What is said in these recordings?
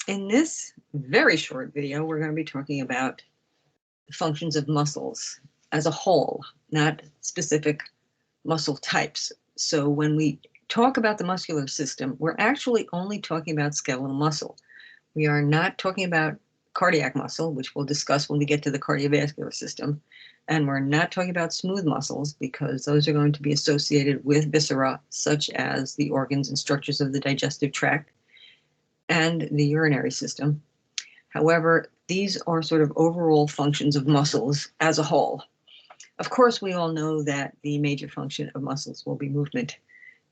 In this very short video, we're going to be talking about the functions of muscles as a whole, not specific muscle types. So when we talk about the muscular system, we're actually only talking about skeletal muscle. We are not talking about cardiac muscle, which we'll discuss when we get to the cardiovascular system. And we're not talking about smooth muscles because those are going to be associated with viscera, such as the organs and structures of the digestive tract and the urinary system. However, these are sort of overall functions of muscles as a whole. Of course, we all know that the major function of muscles will be movement.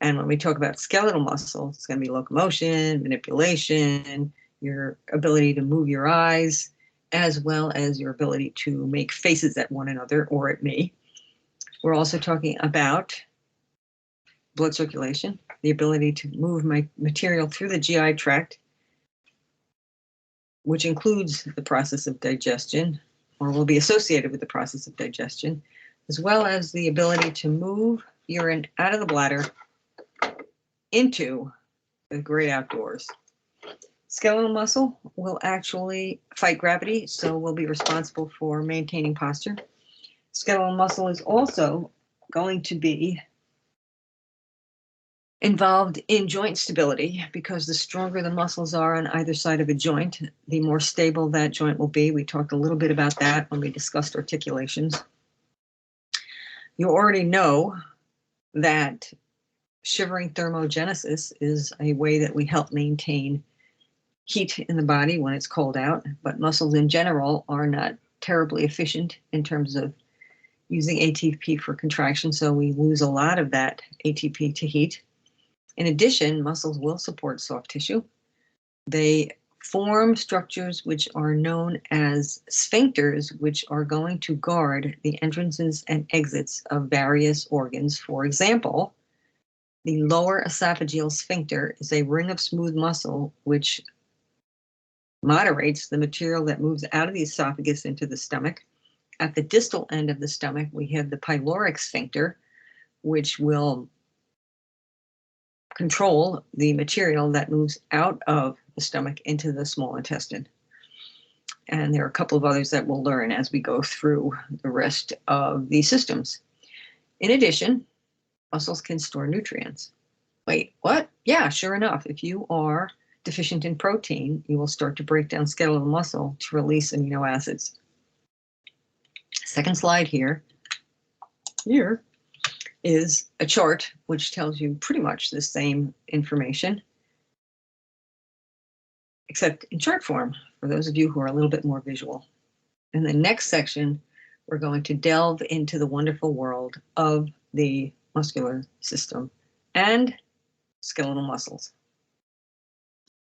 And when we talk about skeletal muscle, it's going to be locomotion, manipulation, your ability to move your eyes, as well as your ability to make faces at one another or at me. We're also talking about blood circulation, the ability to move my material through the GI tract, which includes the process of digestion, or will be associated with the process of digestion, as well as the ability to move urine out of the bladder into the great outdoors. Skeletal muscle will actually fight gravity, so will be responsible for maintaining posture. Skeletal muscle is also going to be involved in joint stability because the stronger the muscles are on either side of a joint, the more stable that joint will be. We talked a little bit about that when we discussed articulations. You already know that shivering thermogenesis is a way that we help maintain heat in the body when it's cold out, but muscles in general are not terribly efficient in terms of using ATP for contraction, so we lose a lot of that ATP to heat. In addition, muscles will support soft tissue. They form structures which are known as sphincters, which are going to guard the entrances and exits of various organs. For example, the lower esophageal sphincter is a ring of smooth muscle which moderates the material that moves out of the esophagus into the stomach. At the distal end of the stomach, we have the pyloric sphincter, which will control the material that moves out of the stomach into the small intestine. And there are a couple of others that we'll learn as we go through the rest of these systems. In addition, muscles can store nutrients. Wait, what? Yeah, sure enough. If you are deficient in protein, you will start to break down skeletal muscle to release amino acids. Second slide here is a chart which tells you pretty much the same information, except in chart form, for those of you who are a little bit more visual. In the next section, we're going to delve into the wonderful world of the muscular system and skeletal muscles.